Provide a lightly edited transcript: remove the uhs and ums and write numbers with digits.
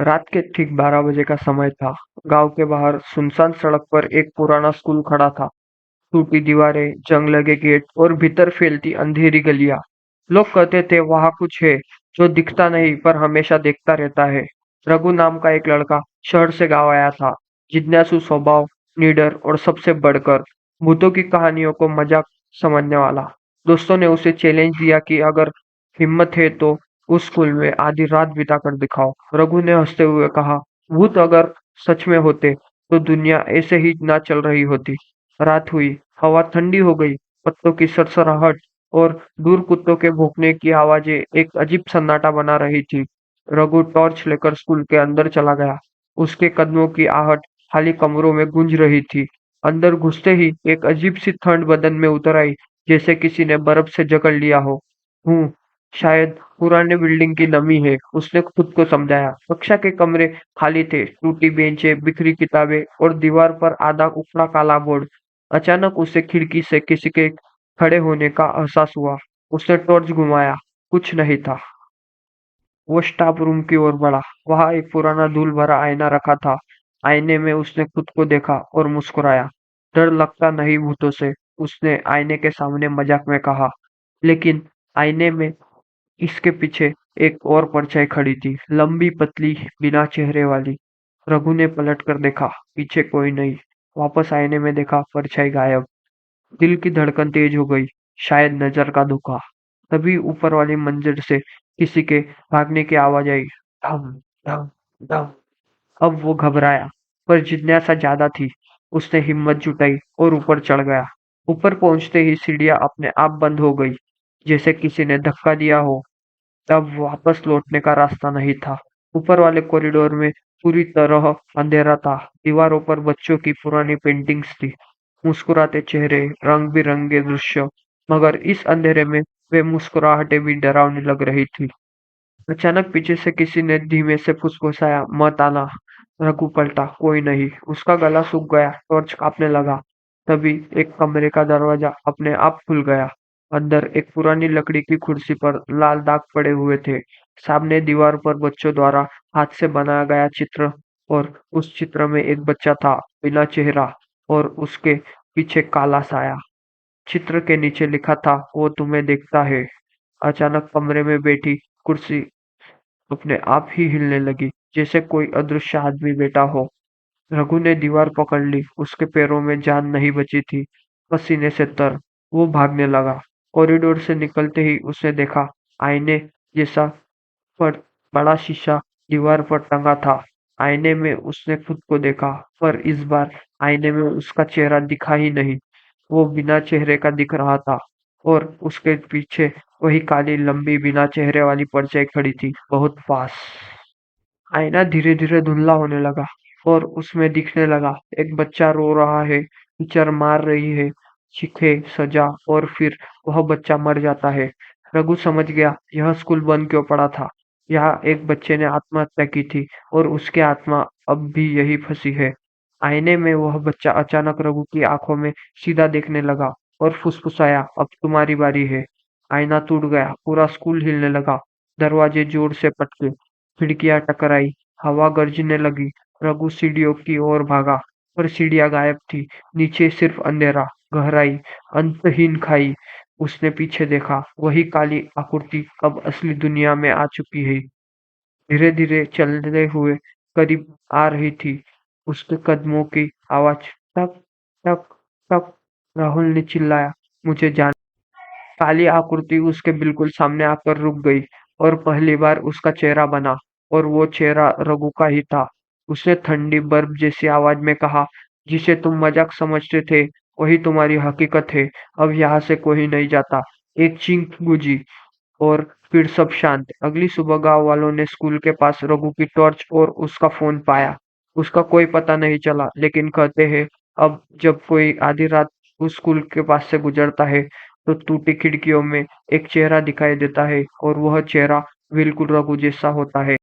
रात के ठीक 12 बजे का समय था। गांव के बाहर सुनसान सड़क पर एक पुराना स्कूल खड़ा था। टूटी दीवारें, जंग लगे गेट और भीतर फैलती अंधेरी गलियां। लोग कहते थे वहां कुछ है जो दिखता नहीं पर हमेशा देखता रहता है। रघु नाम का एक लड़का शहर से गांव आया था। जिज्ञासु स्वभाव, निडर और सबसे बढ़कर भूतों की कहानियों को मजाक समझने वाला। दोस्तों ने उसे चैलेंज दिया कि अगर हिम्मत है तो उस स्कूल में आधी रात बिता कर दिखाओ। रघु ने हंसते हुए कहा, भूत अगर सच में होते तो दुनिया ऐसे ही ना चल रही होती। रात हुई, हवा ठंडी हो गई, पत्तों की सरसराहट और दूर कुत्तों के भौंकने की आवाजें एक अजीब सन्नाटा बना रही थी। रघु टॉर्च लेकर स्कूल के अंदर चला गया। उसके कदमों की आहट खाली कमरों में गूंज रही थी। अंदर घुसते ही एक अजीब सी ठंड बदन में उतर आई, जैसे किसी ने बर्फ से जकड़ लिया हो। हूँ, शायद पुराने बिल्डिंग की नमी है, उसने खुद को समझाया। कक्षा के कमरे खाली थे, टूटी बेंचें, बिखरी किताबें और दीवार पर आधा उखड़ा काला बोर्ड। अचानक उसे खिड़की से किसी के खड़े होने का एहसास हुआ। उसने टॉर्च घुमाया, कुछ नहीं था। वो स्टाफ रूम की ओर बढ़ा। वहां एक पुराना धूल भरा आईना रखा था। आईने में उसने खुद को देखा और मुस्कुराया। डर लगता नहीं भूतों से, उसने आईने के सामने मजाक में कहा। लेकिन आईने में इसके पीछे एक और परछाई खड़ी थी, लंबी पतली बिना चेहरे वाली। रघु ने पलट कर देखा, पीछे कोई नहीं। वापस आईने में देखा, परछाई गायब। दिल की धड़कन तेज हो गई, शायद नजर का धोखा। तभी ऊपर वाली मंजिल से किसी के भागने की आवाज आई, धम धम धम। अब वो घबराया, पर जिज्ञासा ज्यादा थी। उसने हिम्मत जुटाई और ऊपर चढ़ गया। ऊपर पहुंचते ही सीढ़ियां अपने आप बंद हो गई, जैसे किसी ने धक्का दिया हो। अब वापस लौटने का रास्ता नहीं था। ऊपर वाले कॉरिडोर में पूरी तरह अंधेरा था। दीवारों पर बच्चों की पुरानी पेंटिंग्स थी, मुस्कुराते चेहरे, रंग बिरंगे दृश्य। मगर इस अंधेरे में वे मुस्कुराहटें भी डरावनी लग रही थी। अचानक पीछे से किसी ने धीमे से फुसफुसाया, मत आना। रघु पलटा, कोई नहीं। उसका गला सूख गया, टॉर्च कांपने लगा। तभी एक कमरे का दरवाजा अपने आप खुल गया। अंदर एक पुरानी लकड़ी की कुर्सी पर लाल दाग पड़े हुए थे। सामने दीवार पर बच्चों द्वारा हाथ से बनाया गया चित्र, और उस चित्र में एक बच्चा था, बिना चेहरा, और उसके पीछे काला साया। चित्र के नीचे लिखा था, वो तुम्हें देखता है। अचानक कमरे में बैठी कुर्सी अपने आप ही हिलने लगी, जैसे कोई अदृश्य आदमी बैठा हो। रघु ने दीवार पकड़ ली, उसके पैरों में जान नहीं बची थी। पसीने से तर वो भागने लगा। कॉरिडोर से निकलते ही उसने देखा, आईने जैसा पर बड़ा शीशा दीवार पर टंगा था। आईने में उसने खुद को देखा, पर इस बार आईने में उसका चेहरा दिखा ही नहीं। वो बिना चेहरे का दिख रहा था, और उसके पीछे वही काली लंबी बिना चेहरे वाली परछाई खड़ी थी, बहुत पास। आईना धीरे धीरे धुंधला होने लगा, और उसमें दिखने लगा एक बच्चा रो रहा है, टीचर मार रही है, चीखे, सजा, और फिर वह बच्चा मर जाता है। रघु समझ गया यह स्कूल बंद क्यों पड़ा था। यहाँ एक बच्चे ने आत्महत्या की थी, और उसकी आत्मा अब भी यही फंसी है। आईने में वह बच्चा अचानक रघु की आंखों में सीधा देखने लगा और फुसफुसाया, अब तुम्हारी बारी है। आईना टूट गया, पूरा स्कूल हिलने लगा। दरवाजे जोर से पटके, खिड़कियां टकराई, हवा गरजने लगी। रघु सीढ़ियों की ओर भागा, पर सीढ़ियां गायब थी। नीचे सिर्फ अंधेरा, गहराई, अंतहीन खाई। उसने पीछे देखा, वही काली आकृति अब असली दुनिया में आ चुकी है। धीरे धीरे चलते हुए करीब आ रही थी। उसके कदमों की आवाज, टक टक टक। राहुल ने चिल्लाया, मुझे जान। काली आकृति उसके बिल्कुल सामने आकर रुक गई, और पहली बार उसका चेहरा बना, और वो चेहरा रघु का ही था। उसने ठंडी बर्फ जैसी आवाज में कहा, जिसे तुम मजाक समझते थे वही तुम्हारी हकीकत है। अब यहाँ से कोई नहीं जाता। एक चीख गूंजी, और फिर सब शांत। अगली सुबह गांव वालों ने स्कूल के पास रघु की टॉर्च और उसका फोन पाया। उसका कोई पता नहीं चला, लेकिन कहते हैं अब जब कोई आधी रात उस स्कूल के पास से गुजरता है तो टूटी खिड़कियों में एक चेहरा दिखाई देता है, और वह चेहरा बिल्कुल रघु जैसा होता है।